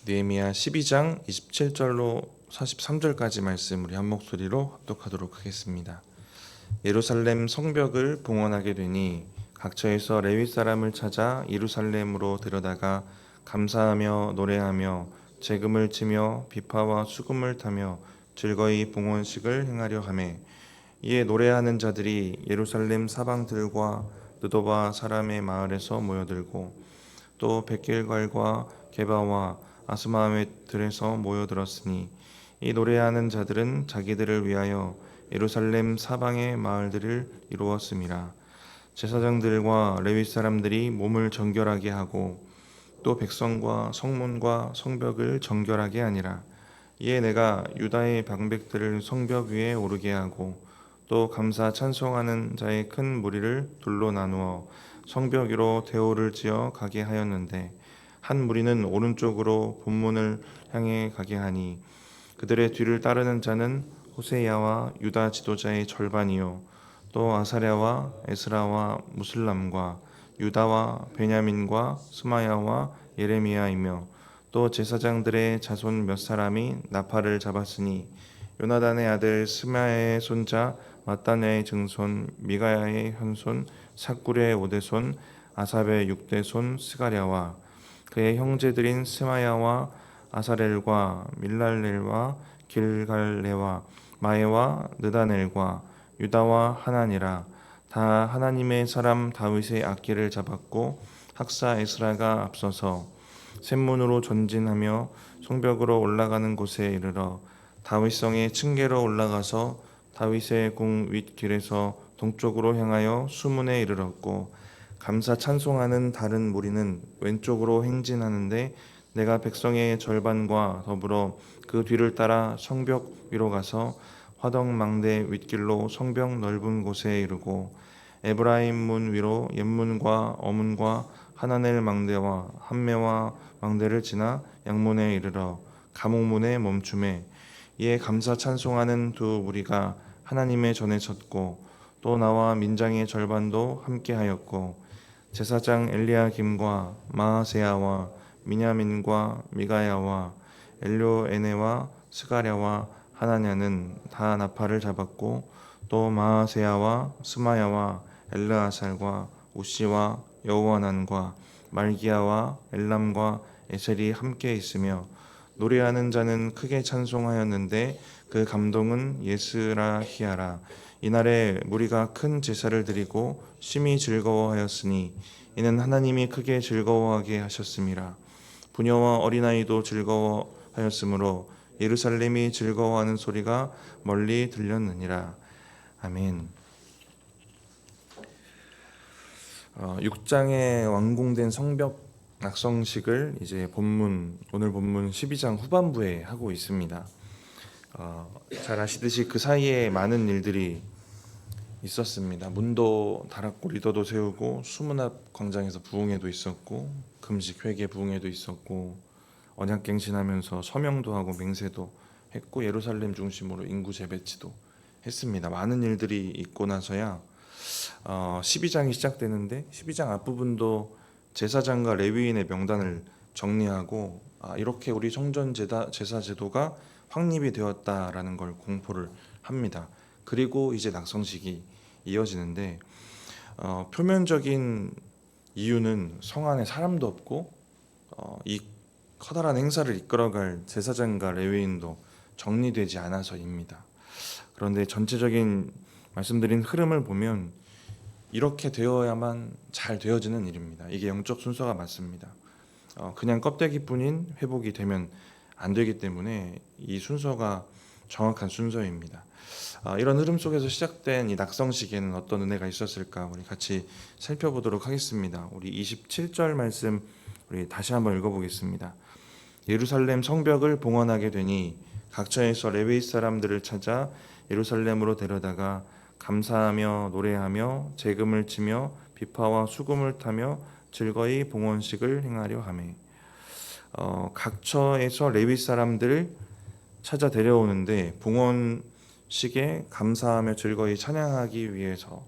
느헤미야 12장 27절로 43절까지 말씀 우리 한 목소리로 합독하도록 하겠습니다. 예루살렘 성벽을 봉헌하게 되니 각처에서 레위 사람을 찾아 예루살렘으로 데려다가 감사하며 노래하며 재금을 치며 비파와 수금을 타며 즐거이 봉헌식을 행하려 하매, 이에 노래하는 자들이 예루살렘 사방들과 느도바 사람의 마을에서 모여들고 또 벳길갈과 게바와 아스마웻들에서 모여들었으니, 이 노래하는 자들은 자기들을 위하여 예루살렘 사방의 마을들을 이루었음이라. 제사장들과 레위 사람들이 몸을 정결하게 하고 또 백성과 성문과 성벽을 정결하게 하니라. 이에 내가 유다의 방백들을 성벽 위에 오르게 하고 또 감사 찬송하는 자의 큰 무리를 둘로 나누어 성벽 위로 대오를 지어 가게 하였는데, 한 무리는 오른쪽으로 본문을 향해 가게 하니 그들의 뒤를 따르는 자는 호세야와 유다 지도자의 절반이요 또 아사랴와 에스라와 무슬람과 유다와 베냐민과 스마야와 예레미야이며, 또 제사장들의 자손 몇 사람이 나팔을 잡았으니 요나단의 아들 스마야의 손자 마따냐의 증손 미가야의 현손 삭굴의 오대손 아삽의 육대손 스가랴와 그의 형제들인 스마야와 아사렐과 밀랄렐과 길갈레와 마에와 느다넬과 유다와 하나니라. 다 하나님의 사람 다윗의 악기를 잡았고 학사 에스라가 앞서서 샘문으로 전진하며 성벽으로 올라가는 곳에 이르러 다윗성의 층계로 올라가서 다윗의 궁 윗길에서 동쪽으로 향하여 수문에 이르렀고, 감사 찬송하는 다른 무리는 왼쪽으로 행진하는데 내가 백성의 절반과 더불어 그 뒤를 따라 성벽 위로 가서 화덕망대 윗길로 성벽 넓은 곳에 이르고 에브라임 문 위로 옛문과 어문과 하나넬 망대와 한매와 망대를 지나 양문에 이르러 감옥문에 멈춤에, 이에 감사 찬송하는 두 무리가 하나님의 전에 섰고 또 나와 민장의 절반도 함께하였고, 제사장 엘리야김과 마아세야와 미냐민과 미가야와 엘료에네와 스가랴와 하나냐는 다 나팔을 잡았고, 또 마아세야와 스마야와 엘르아살과 우시와 여호와난과 말기야와 엘람과 에셀이 함께 있으며, 노래하는 자는 크게 찬송하였는데 그 감동은 예스라히야라. 이날에 무리가 큰 제사를 드리고 심히 즐거워하였으니 이는 하나님이 크게 즐거워하게 하셨음이라. 부녀와 어린아이도 즐거워하였으므로 예루살렘이 즐거워하는 소리가 멀리 들렸느니라. 아멘. 6장에 완공된 성벽 낙성식을 이제 오늘 본문 12장 후반부에 하고 있습니다. 잘 아시듯이 그 사이에 많은 일들이 있었습니다. 문도 닳았고 리더도 세우고 수문 앞 광장에서 부흥회도 있었고 금식 회개 부흥회도 있었고 언약갱신하면서 서명도 하고 맹세도 했고 예루살렘 중심으로 인구 재배치도 했습니다. 많은 일들이 있고 나서야 12장이 시작되는데 12장 앞부분도 제사장과 레위인의 명단을 정리하고 이렇게 우리 성전 제사 제도가 확립이 되었다라는 걸 공포를 합니다. 그리고 이제 낙성식이 이어지는데 표면적인 이유는 성 안에 사람도 없고 이 커다란 행사를 이끌어갈 제사장과 레위인도 정리되지 않아서입니다. 그런데 전체적인 말씀드린 흐름을 보면 이렇게 되어야만 잘 되어지는 일입니다. 이게 영적 순서가 맞습니다. 그냥 껍데기뿐인 회복이 되면 안 되기 때문에 이 순서가 정확한 순서입니다. 이런 흐름 속에서 시작된 이 낙성식에는 어떤 은혜가 있었을까 우리 같이 살펴보도록 하겠습니다. 우리 27절 말씀 우리 다시 한번 읽어보겠습니다. 예루살렘 성벽을 봉헌하게 되니 각처에서 레위 사람들을 찾아 예루살렘으로 데려다가 감사하며 노래하며 재금을 치며 비파와 수금을 타며 즐거이 봉헌식을 행하려 하매, 각처에서 레위 사람들을 찾아 데려오는데 봉헌식에 감사하며 즐거이 찬양하기 위해서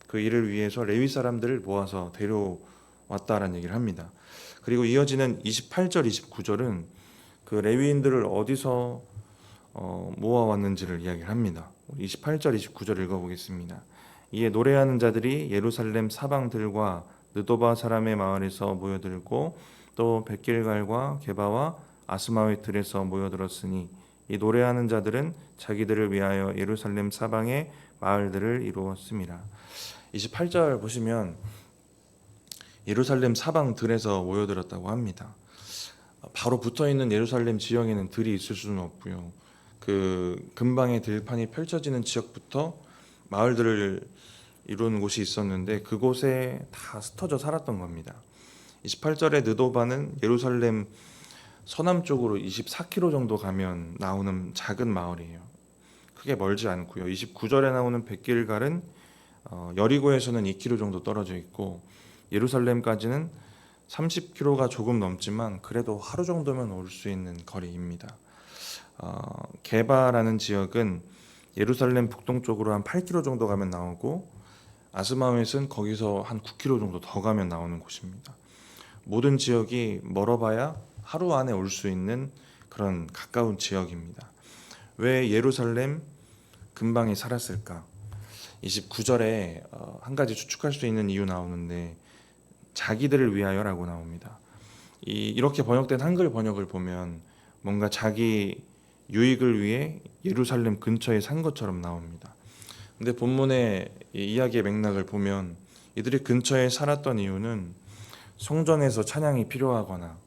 그 일을 위해서 레위 사람들을 모아서 데려왔다라는 얘기를 합니다. 그리고 이어지는 28절 29절은 그 레위인들을 어디서 모아왔는지를 이야기를 합니다. 28절, 29절 읽어보겠습니다. 이에 노래하는 자들이 예루살렘 사방들과 느도바 사람의 마을에서 모여들고 또 벳길갈과 게바와 아스마웨 들에서 모여들었으니 이 노래하는 자들은 자기들을 위하여 예루살렘 사방의 마을들을 이루었습니다. 28절 보시면 예루살렘 사방들에서 모여들었다고 합니다. 바로 붙어있는 예루살렘 지형에는 들이 있을 수는 없고요. 그 근방의 들판이 펼쳐지는 지역부터 마을들을 이루는 곳이 있었는데 그곳에 다 흩어져 살았던 겁니다. 28절의 느도바는 예루살렘 서남쪽으로 24km 정도 가면 나오는 작은 마을이에요. 크게 멀지 않고요. 29절에 나오는 벳길갈은 여리고에서는 2km 정도 떨어져 있고 예루살렘까지는 30km가 조금 넘지만 그래도 하루 정도면 올 수 있는 거리입니다. 게바라는 지역은 예루살렘 북동쪽으로 한 8km 정도 가면 나오고 아스마웻은 거기서 한 9km 정도 더 가면 나오는 곳입니다. 모든 지역이 멀어봐야 하루 안에 올 수 있는 그런 가까운 지역입니다. 왜 예루살렘 근방에 살았을까? 29절에 한 가지 추측할 수 있는 이유 나오는데 자기들을 위하여라고 나옵니다. 이렇게 번역된 한글 번역을 보면 뭔가 자기 유익을 위해 예루살렘 근처에 산 것처럼 나옵니다. 근데 본문의 이야기의 맥락을 보면 이들이 근처에 살았던 이유는 성전에서 찬양이 필요하거나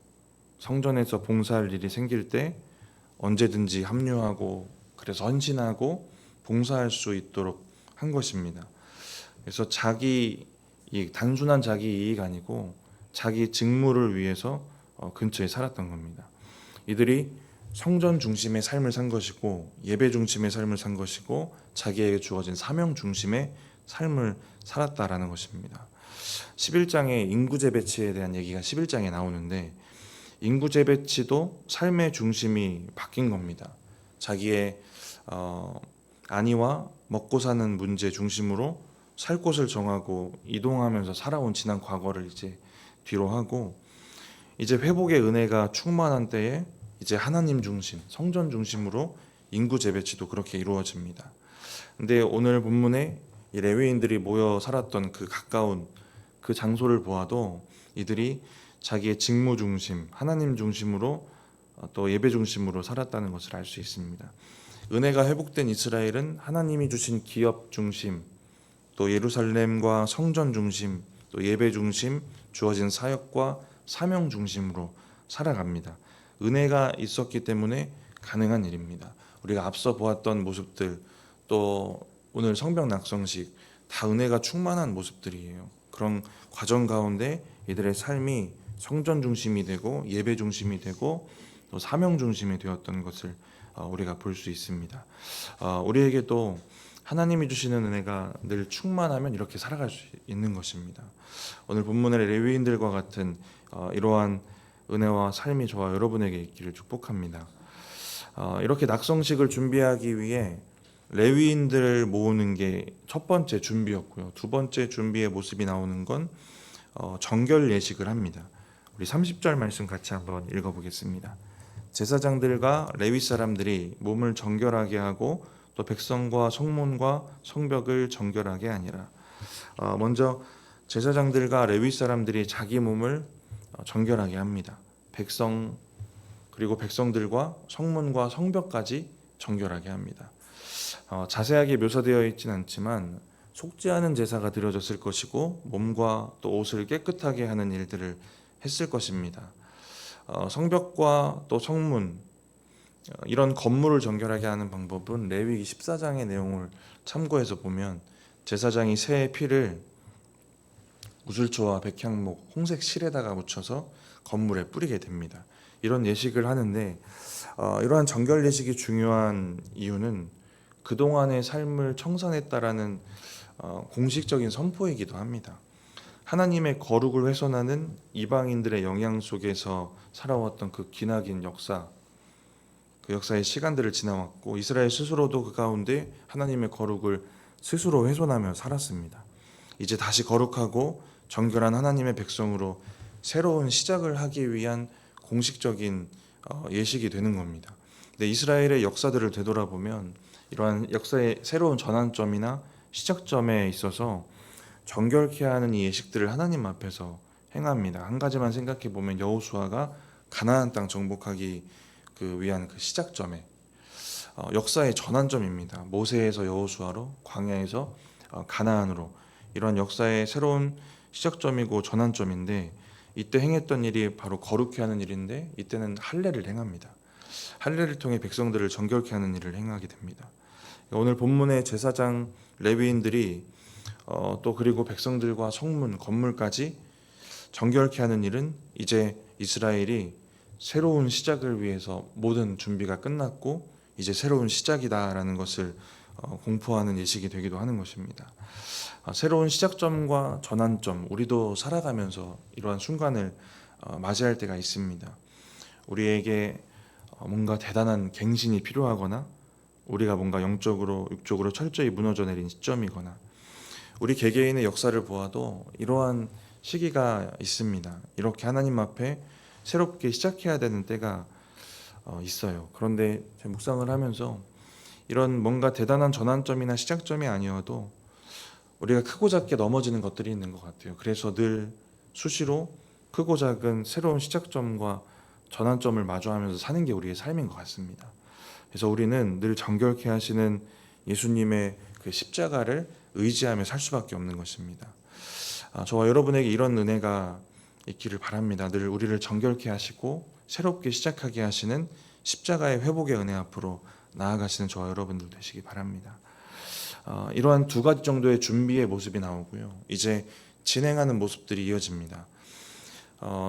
성전에서 봉사할 일이 생길 때 언제든지 합류하고 그래서 헌신하고 봉사할 수 있도록 한 것입니다. 그래서 단순한 자기 이익 아니고 자기 직무를 위해서 근처에 살았던 겁니다. 이들이 성전 중심의 삶을 산 것이고 예배 중심의 삶을 산 것이고 자기에게 주어진 사명 중심의 삶을 살았다라는 것입니다. 11장에 인구제 배치에 대한 얘기가 11장에 나오는데 인구제 배치도 삶의 중심이 바뀐 겁니다. 자기의 안위와 먹고 사는 문제 중심으로 살 곳을 정하고 이동하면서 살아온 지난 과거를 이제 뒤로 하고 이제 회복의 은혜가 충만한 때에 이제 하나님 중심, 성전 중심으로 인구 재배치도 그렇게 이루어집니다. 근데 오늘 본문에 이 레위인들이 모여 살았던 그 가까운 그 장소를 보아도 이들이 자기의 직무 중심, 하나님 중심으로 또 예배 중심으로 살았다는 것을 알 수 있습니다. 은혜가 회복된 이스라엘은 하나님이 주신 기업 중심, 또 예루살렘과 성전 중심, 또 예배 중심, 주어진 사역과 사명 중심으로 살아갑니다. 은혜가 있었기 때문에 가능한 일입니다. 우리가 앞서 보았던 모습들, 또 오늘 성벽 낙성식 다 은혜가 충만한 모습들이에요. 그런 과정 가운데 이들의 삶이 성전 중심이 되고 예배 중심이 되고 또 사명 중심이 되었던 것을 우리가 볼 수 있습니다. 우리에게도 하나님이 주시는 은혜가 늘 충만하면 이렇게 살아갈 수 있는 것입니다. 오늘 본문의 레위인들과 같은 이러한 은혜와 삶이 저와 여러분에게 있기를 축복합니다. 이렇게 낙성식을 준비하기 위해 레위인들을 모으는 게 첫 번째 준비였고요. 두 번째 준비의 모습이 나오는 건 정결 예식을 합니다. 우리 30절 말씀 같이 한번 읽어보겠습니다. 제사장들과 레위 사람들이 몸을 정결하게 하고 또 백성과 성문과 성벽을 정결하게 하니라. 먼저 제사장들과 레위 사람들이 자기 몸을 정결하게 합니다. 그리고 백성들과 성문과 성벽까지 정결하게 합니다. 자세하게 묘사되어 있지는 않지만 속지 않은 제사가 드려졌을 것이고 몸과 또 옷을 깨끗하게 하는 일들을 했을 것입니다. 성벽과 또 성문 이런 건물을 정결하게 하는 방법은 레위기 14장의 내용을 참고해서 보면 제사장이 새의 피를 우슬초와 백향목, 홍색 실에다가 묻혀서 건물에 뿌리게 됩니다. 이런 예식을 하는데 이러한 정결 예식이 중요한 이유는 그동안의 삶을 청산했다라는 공식적인 선포이기도 합니다. 하나님의 거룩을 훼손하는 이방인들의 영향 속에서 살아왔던 그 기나긴 역사, 그 역사의 시간들을 지나왔고 이스라엘 스스로도 그 가운데 하나님의 거룩을 스스로 훼손하며 살았습니다. 이제 다시 거룩하고 정결한 하나님의 백성으로 새로운 시작을 하기 위한 공식적인 예식이 되는 겁니다. 근데 이스라엘의 역사들을 되돌아보면 이러한 역사의 새로운 전환점이나 시작점에 있어서 정결케 하는 이 예식들을 하나님 앞에서 행합니다. 한 가지만 생각해 보면 여호수아가 가나안 땅 정복하기 위한 그 시작점에 역사의 전환점입니다. 모세에서 여호수아로, 광야에서 가나안으로, 이런 역사의 새로운 시작점이고 전환점인데, 이때 행했던 일이 바로 거룩케 하는 일인데, 이때는 할례를 행합니다. 할례를 통해 백성들을 정결케 하는 일을 행하게 됩니다. 오늘 본문의 제사장 레위인들이 또 그리고 백성들과 성문, 건물까지 정결케 하는 일은 이제 이스라엘이 새로운 시작을 위해서 모든 준비가 끝났고 이제 새로운 시작이다라는 것을 공포하는 예식이 되기도 하는 것입니다. 새로운 시작점과 전환점, 우리도 살아가면서 이러한 순간을 맞이할 때가 있습니다. 우리에게 뭔가 대단한 갱신이 필요하거나 우리가 뭔가 영적으로 육적으로 철저히 무너져 내린 시점이거나, 우리 개개인의 역사를 보아도 이러한 시기가 있습니다. 이렇게 하나님 앞에 새롭게 시작해야 되는 때가 있어요. 그런데 제 묵상을 하면서 이런 뭔가 대단한 전환점이나 시작점이 아니어도 우리가 크고 작게 넘어지는 것들이 있는 것 같아요. 그래서 늘 수시로 크고 작은 새로운 시작점과 전환점을 마주하면서 사는 게 우리의 삶인 것 같습니다. 그래서 우리는 늘 정결케 하시는 예수님의 그 십자가를 의지하며 살 수밖에 없는 것입니다. 저와 여러분에게 이런 은혜가 있기를 바랍니다. 늘 우리를 정결케 하시고 새롭게 시작하게 하시는 십자가의 회복의 은혜 앞으로 나아가시는 저와 여러분들 되시기 바랍니다. 이러한 두 가지 정도의 준비의 모습이 나오고요. 이제 진행하는 모습들이 이어집니다.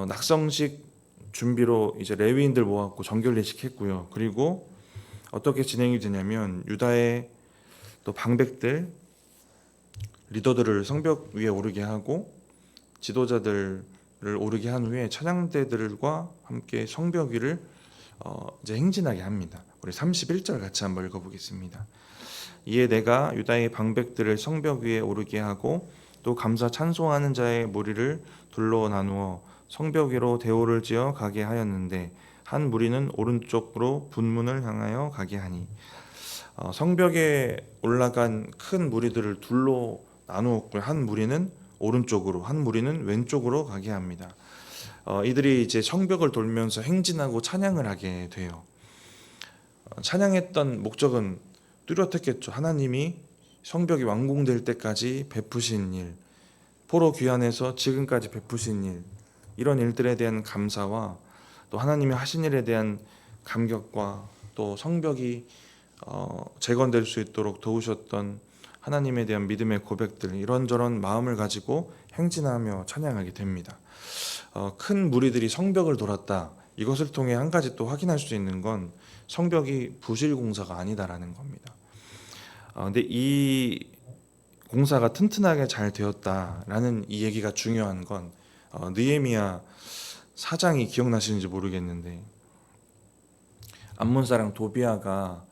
낙성식 준비로 이제 레위인들 모았고 정결 예식했고요. 그리고 어떻게 진행이 되냐면 유다의 또 방백들, 리더들을 성벽 위에 오르게 하고 지도자들을 오르게 한 후에 찬양대들과 함께 성벽 위를 이제 행진하게 합니다. 우리 31절 같이 한번 읽어보겠습니다. 이에 내가 유다의 방백들을 성벽 위에 오르게 하고 또 감사 찬송하는 자의 무리를 둘러 나누어 성벽 위로 대오를 지어 가게 하였는데 한 무리는 오른쪽으로 분문을 향하여 가게 하니, 성벽에 올라간 큰 무리들을 둘로 나누었고 한 무리는 오른쪽으로 한 무리는 왼쪽으로 가게 합니다. 이들이 이제 성벽을 돌면서 행진하고 찬양을 하게 돼요. 찬양했던 목적은 뚜렷했겠죠. 하나님이 성벽이 완공될 때까지 베푸신 일, 포로 귀환에서 지금까지 베푸신 일, 이런 일들에 대한 감사와 또 하나님이 하신 일에 대한 감격과 또 성벽이 재건될 수 있도록 도우셨던 하나님에 대한 믿음의 고백들, 이런저런 마음을 가지고 행진하며 찬양하게 됩니다. 큰 무리들이 성벽을 돌았다. 이것을 통해 한 가지 또 확인할 수 있는 건 성벽이 부실 공사가 아니다라는 겁니다. 근데 이 공사가 튼튼하게 잘 되었다라는 이 얘기가 중요한 건 느헤미야 4장이 기억나시는지 모르겠는데 암몬 사람 도비아가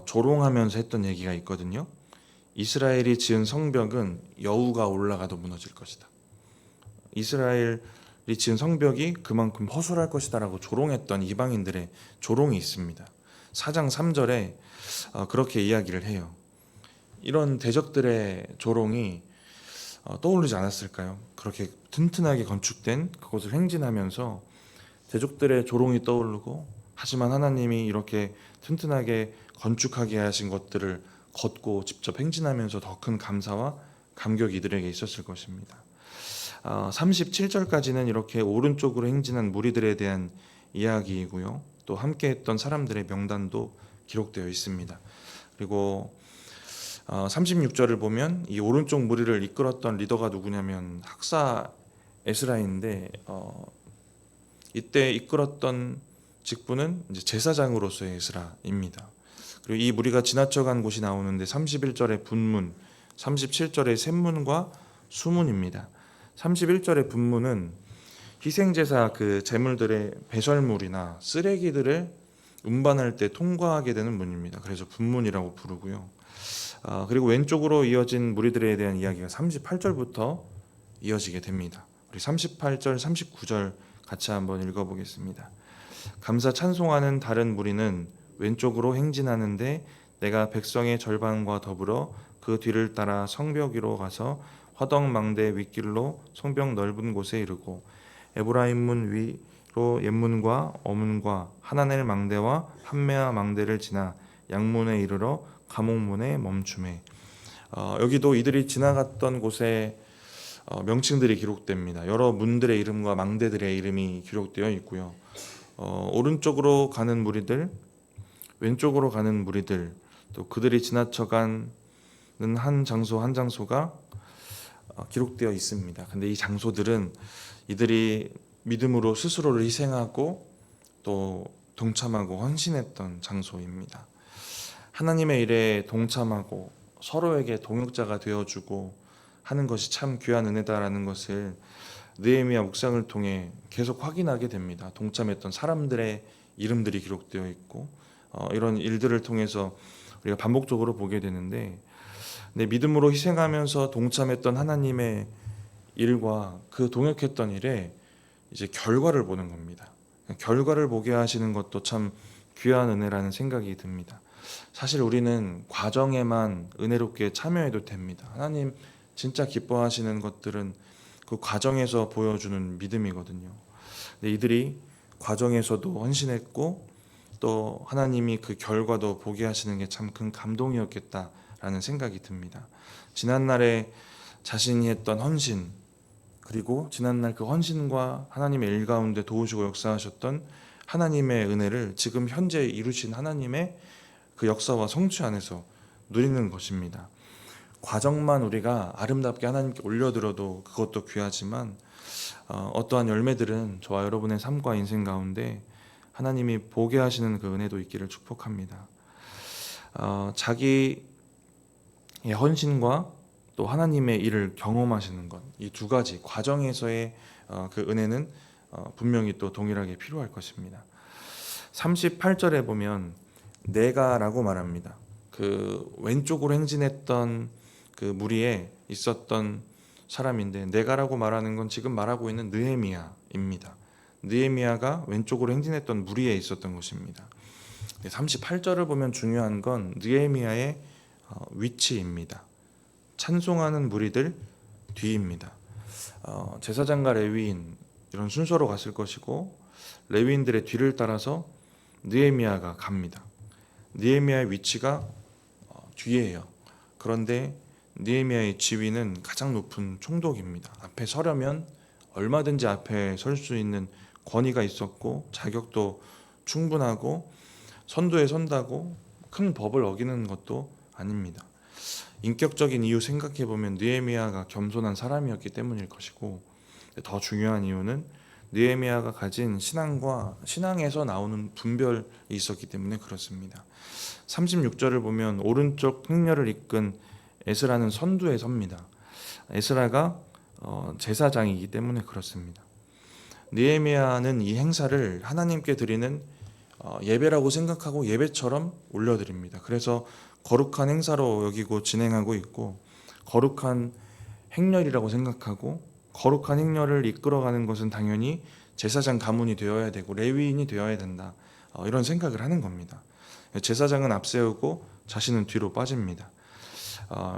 조롱하면서 했던 얘기가 있거든요. 이스라엘이 지은 성벽은 여우가 올라가도 무너질 것이다. 이스라엘이 지은 성벽이 그만큼 허술할 것이다라고 조롱했던 이방인들의 조롱이 있습니다. 4장 3절에 그렇게 이야기를 해요. 이런 대적들의 조롱이 떠오르지 않았을까요? 그렇게 튼튼하게 건축된 그곳을 행진하면서 대적들의 조롱이 떠오르고, 하지만 하나님이 이렇게 튼튼하게 건축하게 하신 것들을 걷고 직접 행진하면서 더 큰 감사와 감격이 이들에게 있었을 것입니다. 37절까지는 이렇게 오른쪽으로 행진한 무리들에 대한 이야기이고요. 또 함께했던 사람들의 명단도 기록되어 있습니다. 그리고 36절을 보면 이 오른쪽 무리를 이끌었던 리더가 누구냐면 학사 에스라인데, 이때 이끌었던 직분은 이제 제사장으로서의 에스라입니다. 그리고 이 무리가 지나쳐간 곳이 나오는데 31절의 분문, 37절의 샘문과 수문입니다. 31절의 분문은 희생제사 그 제물들의 배설물이나 쓰레기들을 운반할 때 통과하게 되는 문입니다. 그래서 분문이라고 부르고요. 그리고 왼쪽으로 이어진 무리들에 대한 이야기가 38절부터 이어지게 됩니다. 우리 38절, 39절 같이 한번 읽어보겠습니다. 감사 찬송하는 다른 무리는 왼쪽으로 행진하는데 내가 백성의 절반과 더불어 그 뒤를 따라 성벽 위로 가서 화덕망대 윗길로 성벽 넓은 곳에 이르고 에브라임 문 위로 옛문과 어문과 하나넬 망대와 한메아 망대를 지나 양문에 이르러 감옥문에 멈추매. 여기도 이들이 지나갔던 곳에 명칭들이 기록됩니다. 여러 문들의 이름과 망대들의 이름이 기록되어 있고요. 오른쪽으로 가는 무리들, 왼쪽으로 가는 무리들, 또 그들이 지나쳐가는 한 장소 한 장소가 기록되어 있습니다. 근데 이 장소들은 이들이 믿음으로 스스로를 희생하고 또 동참하고 헌신했던 장소입니다. 하나님의 일에 동참하고 서로에게 동역자가 되어주고 하는 것이 참 귀한 은혜다라는 것을 느헤미야 묵상을 통해 계속 확인하게 됩니다. 동참했던 사람들의 이름들이 기록되어 있고 이런 일들을 통해서 우리가 반복적으로 보게 되는데, 믿음으로 희생하면서 동참했던 하나님의 일과 그 동역했던 일에 이제 결과를 보는 겁니다. 결과를 보게 하시는 것도 참 귀한 은혜라는 생각이 듭니다. 사실 우리는 과정에만 은혜롭게 참여해도 됩니다. 하나님 진짜 기뻐하시는 것들은 그 과정에서 보여주는 믿음이거든요. 근데 이들이 과정에서도 헌신했고 또 하나님이 그 결과도 보게 하시는 게 참 큰 감동이었겠다라는 생각이 듭니다. 지난날에 자신이 했던 헌신, 그리고 지난날 그 헌신과 하나님의 일 가운데 도우시고 역사하셨던 하나님의 은혜를 지금 현재 이루신 하나님의 그 역사와 성취 안에서 누리는 것입니다. 과정만 우리가 아름답게 하나님께 올려드려도 그것도 귀하지만 어떠한 열매들은 저와 여러분의 삶과 인생 가운데 하나님이 보게 하시는 그 은혜도 있기를 축복합니다. 자기의 헌신과 또 하나님의 일을 경험하시는 것, 이 두 가지 과정에서의 그 은혜는 분명히 또 동일하게 필요할 것입니다. 38절에 보면 내가라고 말합니다. 그 왼쪽으로 행진했던 그 무리에 있었던 사람인데, 내가라고 말하는 건 지금 말하고 있는 느헤미야입니다. 느헤미야가 왼쪽으로 행진했던 무리에 있었던 것입니다. 38절을 보면 중요한 건 느헤미야의 위치입니다. 찬송하는 무리들 뒤입니다. 제사장과 레위인 이런 순서로 갔을 것이고, 레위인들의 뒤를 따라서 느헤미야가 갑니다. 느헤미야의 위치가 뒤에요. 그런데 느헤미야의 지위는 가장 높은 총독입니다. 앞에 서려면 얼마든지 앞에 설 수 있는 권위가 있었고 자격도 충분하고 선두에 선다고 큰 법을 어기는 것도 아닙니다. 인격적인 이유 생각해 보면 느헤미야가 겸손한 사람이었기 때문일 것이고, 더 중요한 이유는 느헤미야가 가진 신앙과 신앙에서 나오는 분별이 있었기 때문에 그렇습니다. 36절을 보면 오른쪽 행렬을 이끈 에스라는 선두에 섭니다. 에스라가 제사장이기 때문에 그렇습니다. 느헤미야는 이 행사를 하나님께 드리는 예배라고 생각하고 예배처럼 올려드립니다. 그래서 거룩한 행사로 여기고 진행하고 있고, 거룩한 행렬이라고 생각하고, 거룩한 행렬을 이끌어가는 것은 당연히 제사장 가문이 되어야 되고 레위인이 되어야 된다, 이런 생각을 하는 겁니다. 제사장은 앞세우고 자신은 뒤로 빠집니다.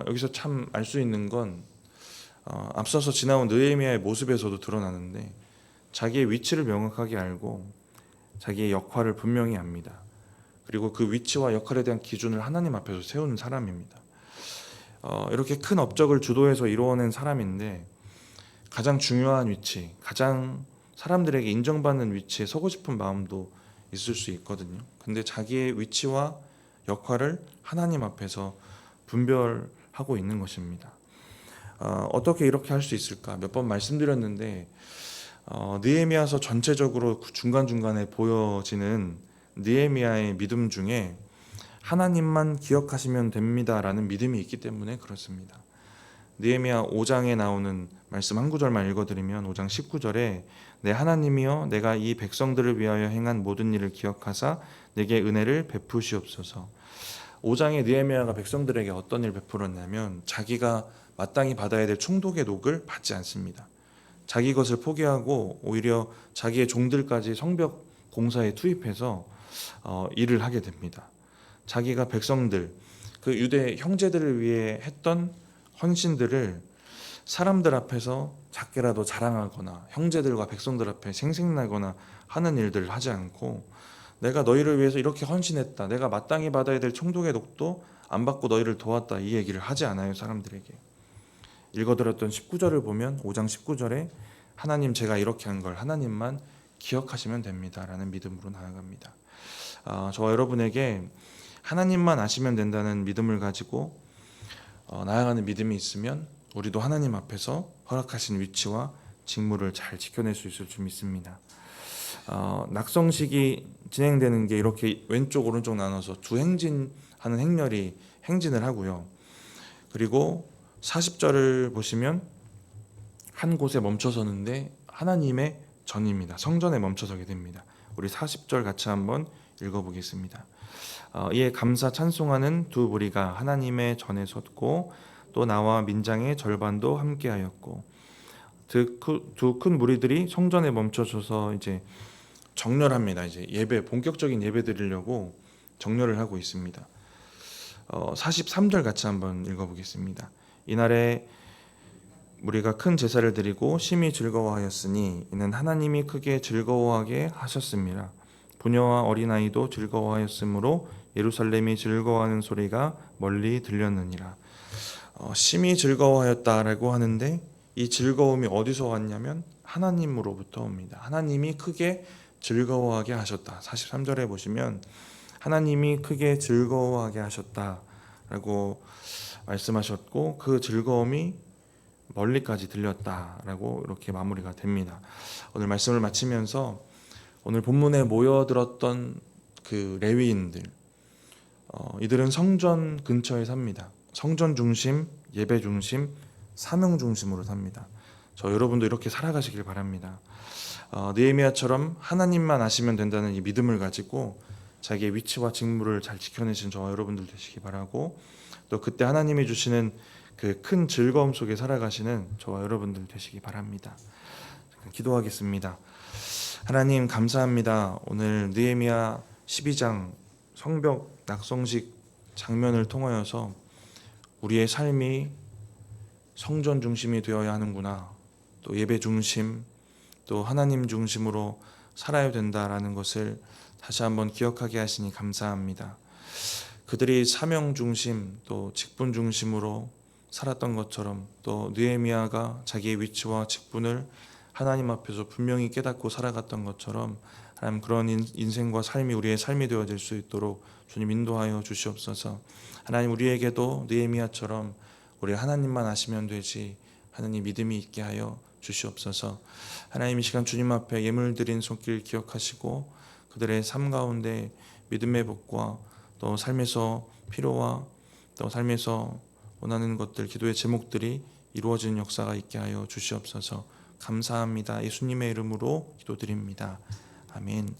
여기서 참 알 수 있는 건 앞서서 지나온 느헤미야의 모습에서도 드러나는데, 자기의 위치를 명확하게 알고 자기의 역할을 분명히 압니다. 그리고 그 위치와 역할에 대한 기준을 하나님 앞에서 세우는 사람입니다. 이렇게 큰 업적을 주도해서 이루어낸 사람인데, 가장 중요한 위치, 가장 사람들에게 인정받는 위치에 서고 싶은 마음도 있을 수 있거든요. 근데 자기의 위치와 역할을 하나님 앞에서 분별하고 있는 것입니다. 어떻게 이렇게 할 수 있을까? 몇 번 말씀드렸는데, 느헤미야서 전체적으로 중간중간에 보여지는 느헤미야의 믿음 중에 하나님만 기억하시면 됩니다라는 믿음이 있기 때문에 그렇습니다. 느헤미야 5장에 나오는 말씀 한 구절만 읽어드리면, 5장 19절에 내 하나님이여 내가 이 백성들을 위하여 행한 모든 일을 기억하사 내게 은혜를 베푸시옵소서. 5장에 느헤미야가 백성들에게 어떤 일을 베풀었냐면, 자기가 마땅히 받아야 될 총독의 녹을 받지 않습니다. 자기 것을 포기하고 오히려 자기의 종들까지 성벽 공사에 투입해서 일을 하게 됩니다. 자기가 백성들, 그 유대 형제들을 위해 했던 헌신들을 사람들 앞에서 작게라도 자랑하거나 형제들과 백성들 앞에 생색나거나 하는 일들을 하지 않고, 내가 너희를 위해서 이렇게 헌신했다, 내가 마땅히 받아야 될 총독의 녹도 안 받고 너희를 도왔다, 이 얘기를 하지 않아요. 사람들에게 읽어드렸던 19절을 보면 5장 19절에 하나님, 제가 이렇게 한 걸 하나님만 기억하시면 됩니다 라는 믿음으로 나아갑니다. 저와 여러분에게 하나님만 아시면 된다는 믿음을 가지고 나아가는 믿음이 있으면 우리도 하나님 앞에서 허락하신 위치와 직무를 잘 지켜낼 수 있을 줄 믿습니다. 낙성식이 진행되는 게 이렇게 왼쪽 오른쪽 나눠서 두 행진하는 행렬이 행진을 하고요. 그리고 40절을 보시면 한 곳에 멈춰서는데 하나님의 전입니다. 성전에 멈춰서게 됩니다. 우리 40절 같이 한번 읽어보겠습니다. 이에 감사 찬송하는 두 무리가 하나님의 전에 섰고 또 나와 민장의 절반도 함께하였고, 두 큰 무리들이 성전에 멈춰서서 이제 정렬합니다. 이제 예배, 본격적인 예배 드리려고 정렬을 하고 있습니다. 43절 같이 한번 읽어보겠습니다. 이날에 우리가 큰 제사를 드리고 심히 즐거워하였으니 이는 하나님이 크게 즐거워하게 하셨습니다. 부녀와 어린아이도 즐거워하였으므로 예루살렘이 즐거워하는 소리가 멀리 들렸느니라. 심히 즐거워하였다라고 하는데 이 즐거움이 어디서 왔냐면 하나님으로부터 옵니다. 하나님이 크게 즐거워하게 하셨다. 43절에 보시면 하나님이 크게 즐거워하게 하셨다라고 말씀하셨고, 그 즐거움이 멀리까지 들렸다라고 이렇게 마무리가 됩니다. 오늘 말씀을 마치면서 오늘 본문에 모여들었던 그 레위인들, 이들은 성전 근처에 삽니다. 성전 중심, 예배 중심, 사명 중심으로 삽니다. 저 여러분도 이렇게 살아가시길 바랍니다. 느헤미야처럼 하나님만 아시면 된다는 이 믿음을 가지고 자기의 위치와 직무를 잘 지켜내신 저와 여러분들 되시기 바라고, 또 그때 하나님이 주시는 그 큰 즐거움 속에 살아가시는 저와 여러분들 되시기 바랍니다. 기도하겠습니다. 하나님 감사합니다. 오늘 느헤미야 12장 성벽 낙성식 장면을 통하여서 우리의 삶이 성전 중심이 되어야 하는구나, 또 예배 중심, 또 하나님 중심으로 살아야 된다라는 것을 다시 한번 기억하게 하시니 감사합니다. 그들이 사명 중심, 또 직분 중심으로 살았던 것처럼, 또 느헤미야가 자기의 위치와 직분을 하나님 앞에서 분명히 깨닫고 살아갔던 것처럼, 하나님 그런 인생과 삶이 우리의 삶이 되어질 수 있도록 주님 인도하여 주시옵소서. 하나님 우리에게도 느헤미야처럼 우리 하나님만 아시면 되지 하나님 믿음이 있게 하여 주시옵소서. 하나님 이 시간 주님 앞에 예물 드린 손길 기억하시고 그들의 삶 가운데 믿음의 복과 또 삶에서 필요와 또 삶에서 원하는 것들, 기도의 제목들이 이루어지는 역사가 있게 하여 주시옵소서. 감사합니다. 예수님의 이름으로 기도드립니다. 아멘.